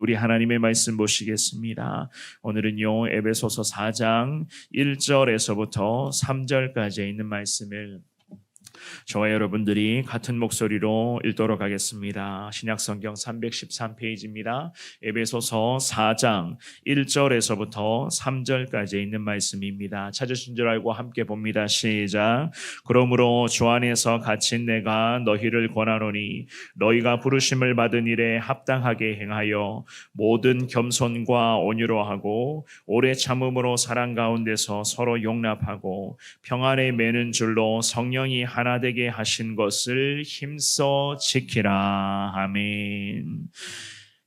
우리 하나님의 말씀 보시겠습니다. 오늘은요, 에베소서 4장 1절에서부터 3절까지 있는 말씀을 저와 여러분들이 같은 목소리로 읽도록 하겠습니다. 신약성경 313페이지입니다. 에베소서 4장 1절에서부터 3절까지 있는 말씀입니다. 찾으신 줄 알고 함께 봅니다. 시작. 그러므로 주 안에서 갇힌 내가 너희를 권하노니 너희가 부르심을 받은 일에 합당하게 행하여 모든 겸손과 온유로 하고 오래 참음으로 사랑 가운데서 서로 용납하고 평안에 매는 줄로 성령이 하나 되게 하신 것을 힘써 지키라. 아멘.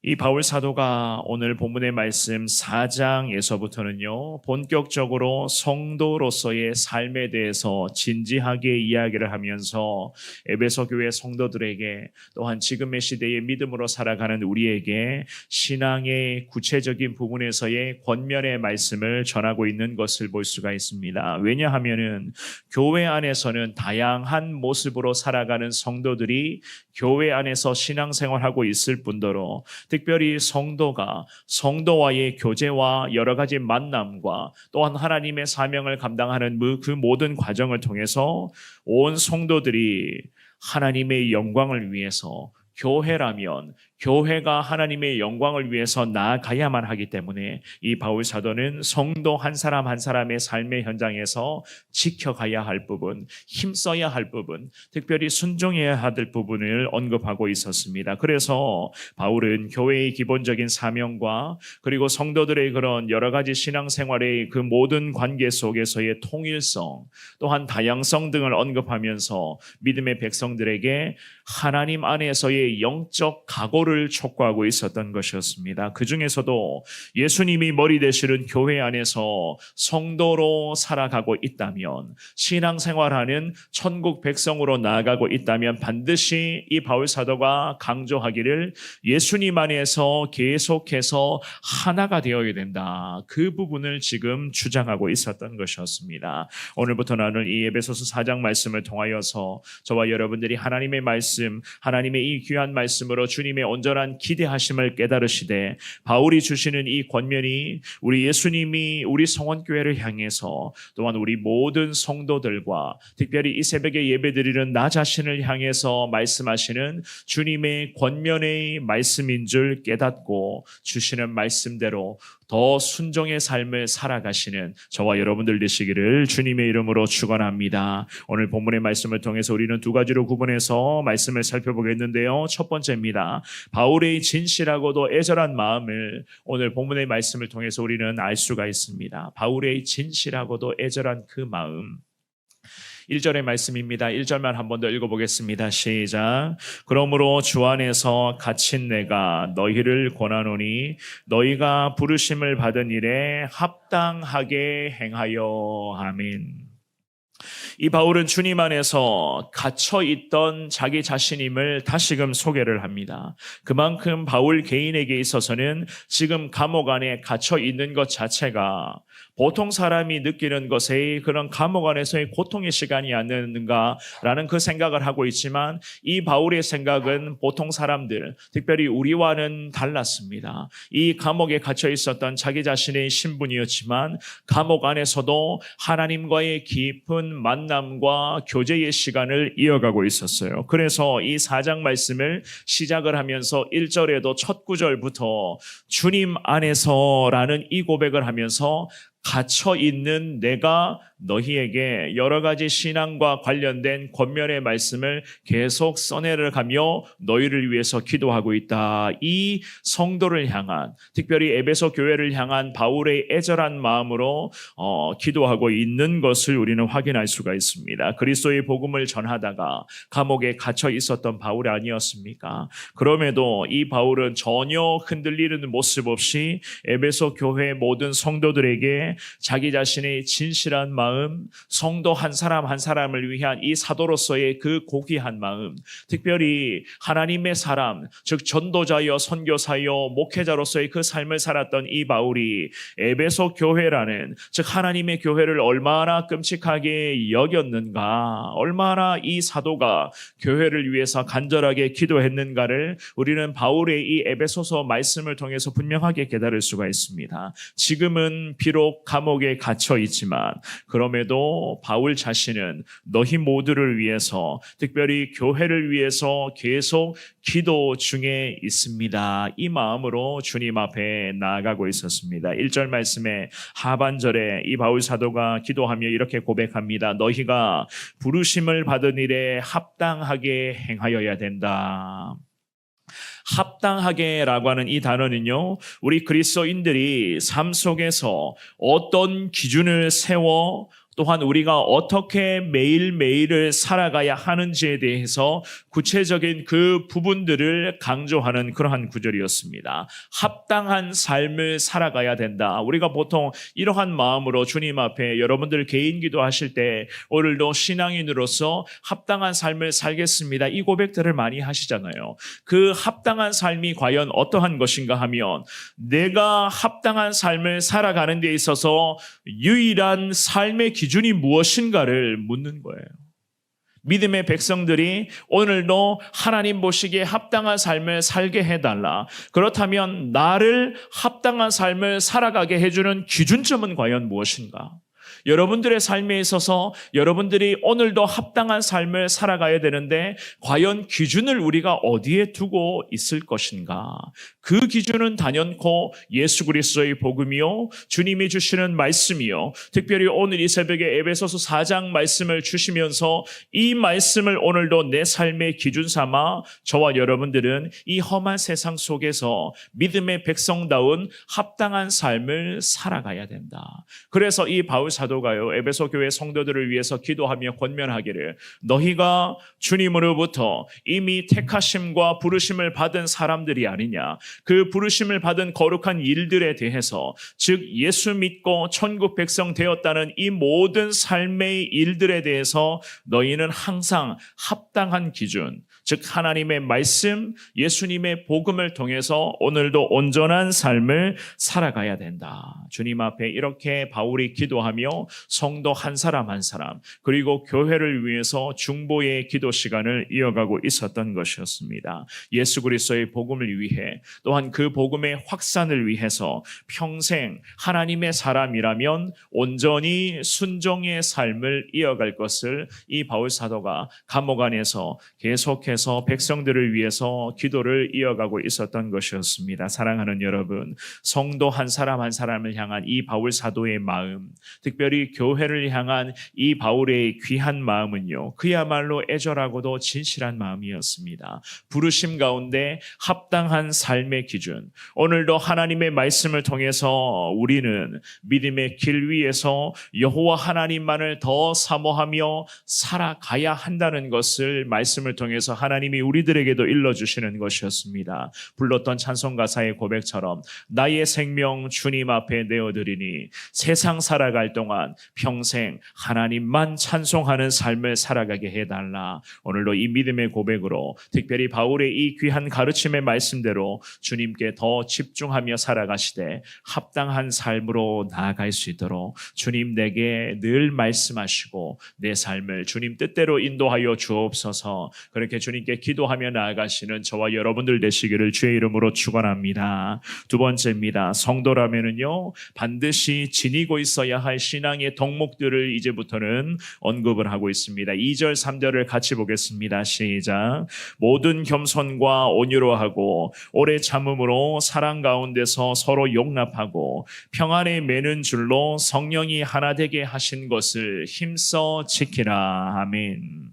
이 바울 사도가 오늘 본문의 말씀 4장에서부터는요, 본격적으로 성도로서의 삶에 대해서 진지하게 이야기를 하면서 에베소 교회 성도들에게, 또한 지금의 시대의 믿음으로 살아가는 우리에게 신앙의 구체적인 부분에서의 권면의 말씀을 전하고 있는 것을 볼 수가 있습니다. 왜냐하면은 교회 안에서는 다양한 모습으로 살아가는 성도들이 교회 안에서 신앙생활하고 있을 뿐더러 특별히 성도가 성도와의 교제와 여러 가지 만남과 또한 하나님의 사명을 감당하는 그 모든 과정을 통해서 온 성도들이 하나님의 영광을 위해서, 교회라면 교회가 하나님의 영광을 위해서 나아가야만 하기 때문에 이 바울 사도는 성도 한 사람 한 사람의 삶의 현장에서 지켜가야 할 부분, 힘써야 할 부분, 특별히 순종해야 할 부분을 언급하고 있었습니다. 그래서 바울은 교회의 기본적인 사명과 그리고 성도들의 그런 여러 가지 신앙생활의 그 모든 관계 속에서의 통일성, 또한 다양성 등을 언급하면서 믿음의 백성들에게 하나님 안에서의 영적 각오를 촉구하고 있었던 것이었습니다. 그 중에서도 예수님이 머리 되시는 교회 안에서 성도로 살아가고 있다면, 신앙생활하는 천국 백성으로 나아가고 있다면 반드시 이 바울 사도가 강조하기를 예수님 안에서 계속해서 하나가 되어야 된다. 그 부분을 지금 주장하고 있었던 것이었습니다. 오늘부터 나눌 이 에베소서 4장 말씀을 통하여서 저와 여러분들이 하나님의 말씀, 하나님의 이 귀한 말씀으로 주님의 온전한 기대하심을 깨달으시되, 바울이 주시는 이 권면이 우리 예수님이 우리 성원교회를 향해서, 또한 우리 모든 성도들과 특별히 이 새벽에 예배드리는 나 자신을 향해서 말씀하시는 주님의 권면의 말씀인 줄 깨닫고 주시는 말씀대로 더 순종의 삶을 살아가시는 저와 여러분들 되시기를 주님의 이름으로 축원합니다. 오늘 본문의 말씀을 통해서 우리는 두 가지로 구분해서 말씀을 살펴보겠는데요. 첫 번째입니다. 바울의 진실하고도 애절한 마음을 오늘 본문의 말씀을 통해서 우리는 알 수가 있습니다. 바울의 진실하고도 애절한 그 마음. 1절의 말씀입니다. 1절만 한 번 더 읽어보겠습니다. 시작. 그러므로 주 안에서 갇힌 내가 너희를 권하노니 너희가 부르심을 받은 일에 합당하게 행하여. 아멘. 이 바울은 주님 안에서 갇혀있던 자기 자신임을 다시금 소개를 합니다. 그만큼 바울 개인에게 있어서는 지금 감옥 안에 갇혀있는 것 자체가 보통 사람이 느끼는 것의 그런 감옥 안에서의 고통의 시간이 아니었는가라는 그 생각을 하고 있지만, 이 바울의 생각은 보통 사람들, 특별히 우리와는 달랐습니다. 이 감옥에 갇혀 있었던 자기 자신의 신분이었지만 감옥 안에서도 하나님과의 깊은 만남과 교제의 시간을 이어가고 있었어요. 그래서 이 4장 말씀을 시작을 하면서 1절에도 첫 구절부터 주님 안에서라는 이 고백을 하면서 갇혀 있는 내가 너희에게 여러 가지 신앙과 관련된 권면의 말씀을 계속 써내려가며 너희를 위해서 기도하고 있다. 이 성도를 향한, 특별히 에베소 교회를 향한 바울의 애절한 마음으로 기도하고 있는 것을 우리는 확인할 수가 있습니다. 그리스도의 복음을 전하다가 감옥에 갇혀 있었던 바울이 아니었습니까? 그럼에도 이 바울은 전혀 흔들리는 모습 없이 에베소 교회 모든 성도들에게 자기 자신의 진실한 마음 마음, 성도 한 사람 한 사람을 위한 이 사도로서의 그 고귀한 마음, 특별히 하나님의 사람, 즉 전도자여 선교사여 목회자로서의 그 삶을 살았던 이 바울이 에베소 교회라는, 즉 하나님의 교회를 얼마나 끔찍하게 여겼는가, 얼마나 이 사도가 교회를 위해서 간절하게 기도했는가를 우리는 바울의 이 에베소서 말씀을 통해서 분명하게 깨달을 수가 있습니다. 지금은 비록 감옥에 갇혀 있지만 그럼에도 바울 자신은 너희 모두를 위해서, 특별히 교회를 위해서 계속 기도 중에 있습니다. 이 마음으로 주님 앞에 나아가고 있었습니다. 1절 말씀의 하반절에 이 바울 사도가 기도하며 이렇게 고백합니다. 너희가 부르심을 받은 일에 합당하게 행하여야 된다. 합당하게라고 하는 이 단어는요, 우리 그리스도인들이 삶 속에서 어떤 기준을 세워 또한 우리가 어떻게 매일매일을 살아가야 하는지에 대해서 구체적인 그 부분들을 강조하는 그러한 구절이었습니다. 합당한 삶을 살아가야 된다. 우리가 보통 이러한 마음으로 주님 앞에 여러분들 개인 기도하실 때 오늘도 신앙인으로서 합당한 삶을 살겠습니다, 이 고백들을 많이 하시잖아요. 그 합당한 삶이 과연 어떠한 것인가 하면 내가 합당한 삶을 살아가는 데 있어서 유일한 삶의 기준이 무엇인가를 묻는 거예요. 믿음의 백성들이 오늘도 하나님 보시기에 합당한 삶을 살게 해달라. 그렇다면 나를 합당한 삶을 살아가게 해주는 기준점은 과연 무엇인가? 여러분들의 삶에 있어서 여러분들이 오늘도 합당한 삶을 살아가야 되는데 과연 기준을 우리가 어디에 두고 있을 것인가? 그 기준은 단연코 예수 그리스도의 복음이요, 주님이 주시는 말씀이요, 특별히 오늘 이 새벽에 에베소서 4장 말씀을 주시면서 이 말씀을 오늘도 내 삶의 기준 삼아 저와 여러분들은 이 험한 세상 속에서 믿음의 백성다운 합당한 삶을 살아가야 된다. 그래서 이 바울 사도가요, 에베소 교회 성도들을 위해서 기도하며 권면하기를, 너희가 주님으로부터 이미 택하심과 부르심을 받은 사람들이 아니냐, 그 부르심을 받은 거룩한 일들에 대해서, 즉 예수 믿고 천국 백성 되었다는 이 모든 삶의 일들에 대해서 너희는 항상 합당한 기준, 즉 하나님의 말씀, 예수님의 복음을 통해서 오늘도 온전한 삶을 살아가야 된다. 주님 앞에 이렇게 바울이 기도하며 성도 한 사람 한 사람, 그리고 교회를 위해서 중보의 기도 시간을 이어가고 있었던 것이었습니다. 예수 그리스도의 복음을 위해, 또한 그 복음의 확산을 위해서 평생 하나님의 사람이라면 온전히 순종의 삶을 이어갈 것을 이 바울 사도가 감옥 안에서 계속해서 백성들을 위해서 기도를 이어가고 있었던 것이었습니다. 사랑하는 여러분, 성도 한 사람 한 사람을 향한 이 바울 사도의 마음, 특별히 교회를 향한 이 바울의 귀한 마음은요, 그야말로 애절하고도 진실한 마음이었습니다. 부르심 가운데 합당한 삶의 기준, 오늘도 하나님의 말씀을 통해서 우리는 믿음의 길 위에서 여호와 하나님만을 더 사모하며 살아가야 한다는 것을 말씀을 통해서 하나님이 우리들에게도 일러주시는 것이었습니다. 불렀던 찬송 가사의 고백처럼 나의 생명 주님 앞에 내어드리니 세상 살아갈 동안 평생 하나님만 찬송하는 삶을 살아가게 해달라. 오늘도 이 믿음의 고백으로, 특별히 바울의 이 귀한 가르침의 말씀대로 주님께 더 집중하며 살아가시되 합당한 삶으로 나아갈 수 있도록 주님 내게 늘 말씀하시고 내 삶을 주님 뜻대로 인도하여 주옵소서. 그렇게 주님께 기도하며 나아가시는 저와 여러분들 되시기를 주의 이름으로 축원합니다. 두 번째입니다. 성도라면은요, 반드시 지니고 있어야 할 신앙의 덕목들을 이제부터는 언급을 하고 있습니다. 2절 3절을 같이 보겠습니다. 시작. 모든 겸손과 온유로 하고 오래 참음으로 사랑 가운데서 서로 용납하고 평안에 매는 줄로 성령이 하나 되게 하신 것을 힘써 지키라. 아멘.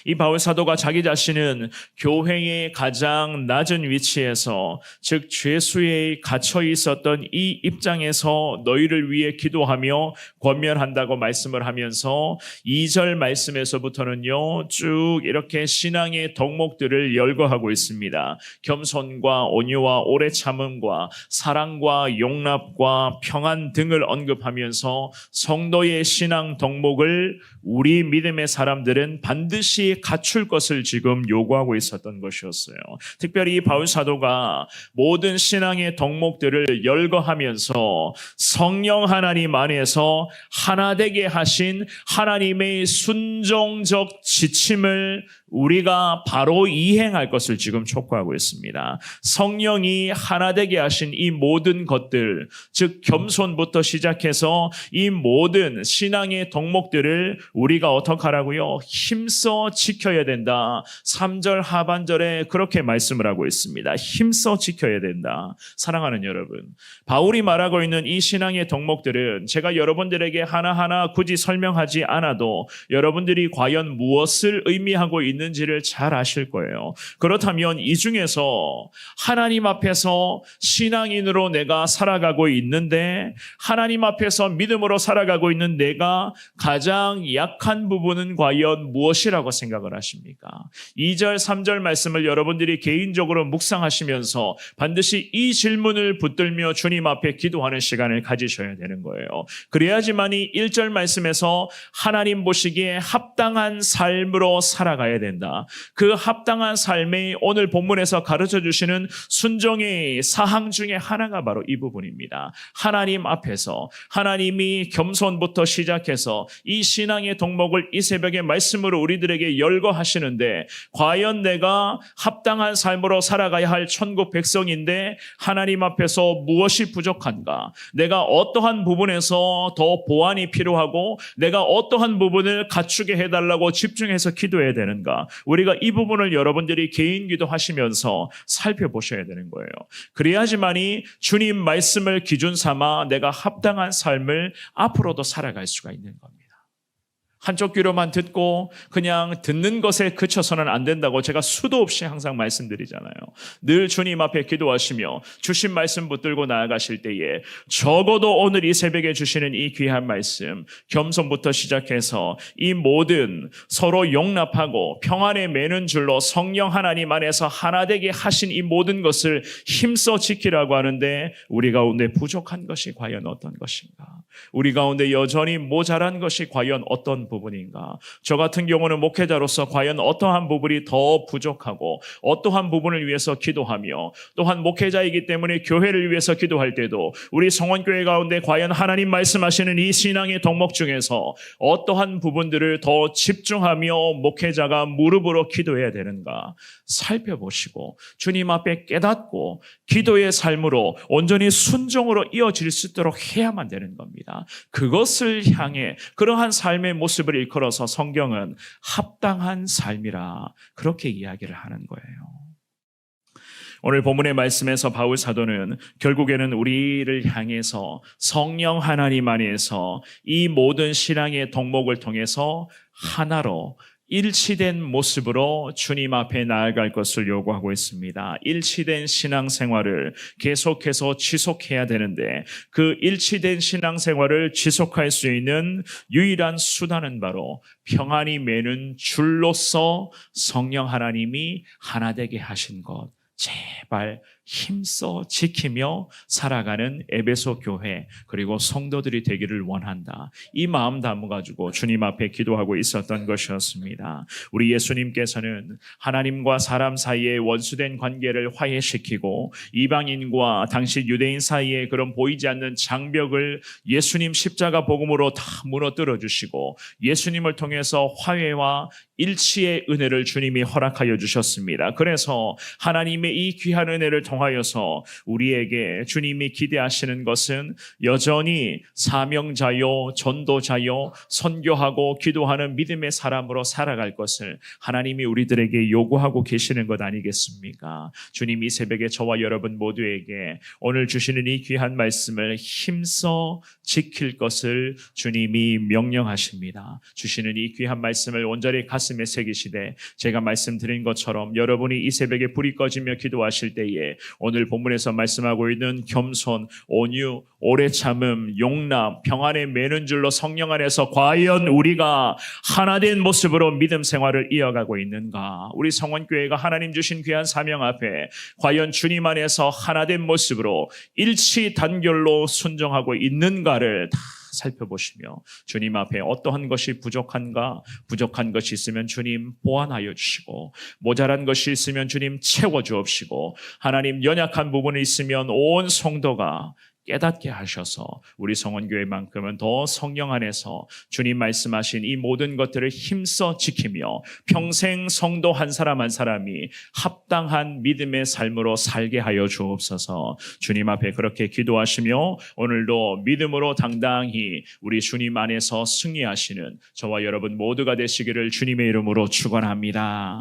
이 바울 사도가 자기 자신은 교회의 가장 낮은 위치에서, 즉 죄수에 갇혀 있었던 이 입장에서 너희를 위해 기도하며 권면한다고 말씀을 하면서 2절 말씀에서부터는요 쭉 이렇게 신앙의 덕목들을 열거하고 있습니다. 겸손과 온유와 오래 참음과 사랑과 용납과 평안 등을 언급하면서 성도의 신앙 덕목을 우리 믿음의 사람들은 반드시 갖출 것을 지금 요구하고 있었던 것이었어요. 특별히 바울 사도가 모든 신앙의 덕목들을 열거하면서 성령 하나님 안에서 하나 되게 하신 하나님의 순종적 지침을 우리가 바로 이행할 것을 지금 촉구하고 있습니다. 성령이 하나 되게 하신 이 모든 것들, 즉 겸손부터 시작해서 이 모든 신앙의 덕목들을 우리가 어떻게 하라고요? 힘써 지켜야 된다. 3절 하반절에 그렇게 말씀을 하고 있습니다. 힘써 지켜야 된다. 사랑하는 여러분, 바울이 말하고 있는 이 신앙의 덕목들은 제가 여러분들에게 하나하나 굳이 설명하지 않아도 여러분들이 과연 무엇을 의미하고 있는지를 잘 아실 거예요. 그렇다면 이 중에서 하나님 앞에서 신앙인으로 내가 살아가고 있는데, 하나님 앞에서 믿음으로 살아가고 있는 내가 가장 약한 부분은 과연 무엇이라고 생각을 하십니까? 2절 3절 말씀을 여러분들이 개인적으로 묵상하시면서 반드시 이 질문을 붙들며 주님 앞에 기도하는 시간을 가지셔야 되는 거예요. 그래야지만이 1절 말씀에서 하나님 보시기에 합당한 삶으로 살아가야 된다. 그 합당한 삶이 오늘 본문에서 가르쳐 주시는 순종의 사항 중에 하나가 바로 이 부분입니다. 하나님 앞에서 하나님이 겸손부터 시작해서 이 신앙의 덕목을 이 새벽에 말씀으로 우리들에게 열거하시는데, 과연 내가 합당한 삶으로 살아가야 할 천국 백성인데 하나님 앞에서 무엇이 부족한가? 내가 어떠한 부분에서 더 보완이 필요하고 내가 어떠한 부분을 갖추게 해달라고 집중해서 기도해야 되는가? 우리가 이 부분을 여러분들이 개인 기도하시면서 살펴보셔야 되는 거예요. 그래야지만이 주님 말씀을 기준 삼아 내가 합당한 삶을 앞으로도 살아갈 수가 있는 겁니다. 한쪽 귀로만 듣고 그냥 듣는 것에 그쳐서는 안 된다고 제가 수도 없이 항상 말씀드리잖아요. 늘 주님 앞에 기도하시며 주신 말씀 붙들고 나아가실 때에 적어도 오늘 이 새벽에 주시는 이 귀한 말씀, 겸손부터 시작해서 이 모든 서로 용납하고 평안에 매는 줄로 성령 하나님 안에서 하나 되게 하신 이 모든 것을 힘써 지키라고 하는데, 우리 가운데 부족한 것이 과연 어떤 것인가? 우리 가운데 여전히 모자란 것이 과연 어떤 부분인가? 저 같은 경우는 목회자로서 과연 어떠한 부분이 더 부족하고 어떠한 부분을 위해서 기도하며, 또한 목회자이기 때문에 교회를 위해서 기도할 때도 우리 성원교회 가운데 과연 하나님 말씀하시는 이 신앙의 덕목 중에서 어떠한 부분들을 더 집중하며 목회자가 무릎으로 기도해야 되는가 살펴보시고 주님 앞에 깨닫고 기도의 삶으로 온전히 순종으로 이어질 수 있도록 해야만 되는 겁니다. 그것을 향해 그러한 삶의 모습을 일컬어서 성경은 합당한 삶이라 그렇게 이야기를 하는 거예요. 오늘 본문의 말씀에서 바울 사도는 결국에는 우리를 향해서 성령 하나님 안에서 이 모든 신앙의 덕목을 통해서 하나로 일치된 모습으로 주님 앞에 나아갈 것을 요구하고 있습니다. 일치된 신앙생활을 계속해서 지속해야 되는데, 그 일치된 신앙생활을 지속할 수 있는 유일한 수단은 바로 평안이 매는 줄로서 성령 하나님이 하나 되게 하신 것, 제발 힘써 지키며 살아가는 에베소 교회 그리고 성도들이 되기를 원한다. 이 마음 담아가지고 주님 앞에 기도하고 있었던 것이었습니다. 우리 예수님께서는 하나님과 사람 사이의 원수된 관계를 화해시키고 이방인과 당시 유대인 사이에 그런 보이지 않는 장벽을 예수님 십자가 복음으로 다 무너뜨려 주시고 예수님을 통해서 화해와 일치의 은혜를 주님이 허락하여 주셨습니다. 그래서 하나님의 이 귀한 은혜를 통하여서 우리에게 주님이 기대하시는 것은 여전히 사명자요, 전도자요, 선교하고 기도하는 믿음의 사람으로 살아갈 것을 하나님이 우리들에게 요구하고 계시는 것 아니겠습니까? 주님이 새벽에 저와 여러분 모두에게 오늘 주시는 이 귀한 말씀을 힘써 지킬 것을 주님이 명령하십니다. 주시는 이 귀한 말씀을 온전히 가슴 가슴에 새기시되 제가 말씀드린 것처럼 여러분이 이 새벽에 불이 꺼지며 기도하실 때에 오늘 본문에서 말씀하고 있는 겸손, 온유, 오래 참음, 용납, 평안에 매는 줄로 성령 안에서 과연 우리가 하나된 모습으로 믿음 생활을 이어가고 있는가? 우리 성원교회가 하나님 주신 귀한 사명 앞에 과연 주님 안에서 하나된 모습으로 일치 단결로 순종하고 있는가를 다 살펴보시며 주님 앞에 어떠한 것이 부족한가, 부족한 것이 있으면 주님 보완하여 주시고 모자란 것이 있으면 주님 채워주옵시고 하나님 연약한 부분이 있으면 온 성도가 깨닫게 하셔서 우리 성원교회만큼은 더 성령 안에서 주님 말씀하신 이 모든 것들을 힘써 지키며 평생 성도 한 사람 한 사람이 합당한 믿음의 삶으로 살게 하여 주옵소서. 주님 앞에 그렇게 기도하시며 오늘도 믿음으로 당당히 우리 주님 안에서 승리하시는 저와 여러분 모두가 되시기를 주님의 이름으로 축원합니다.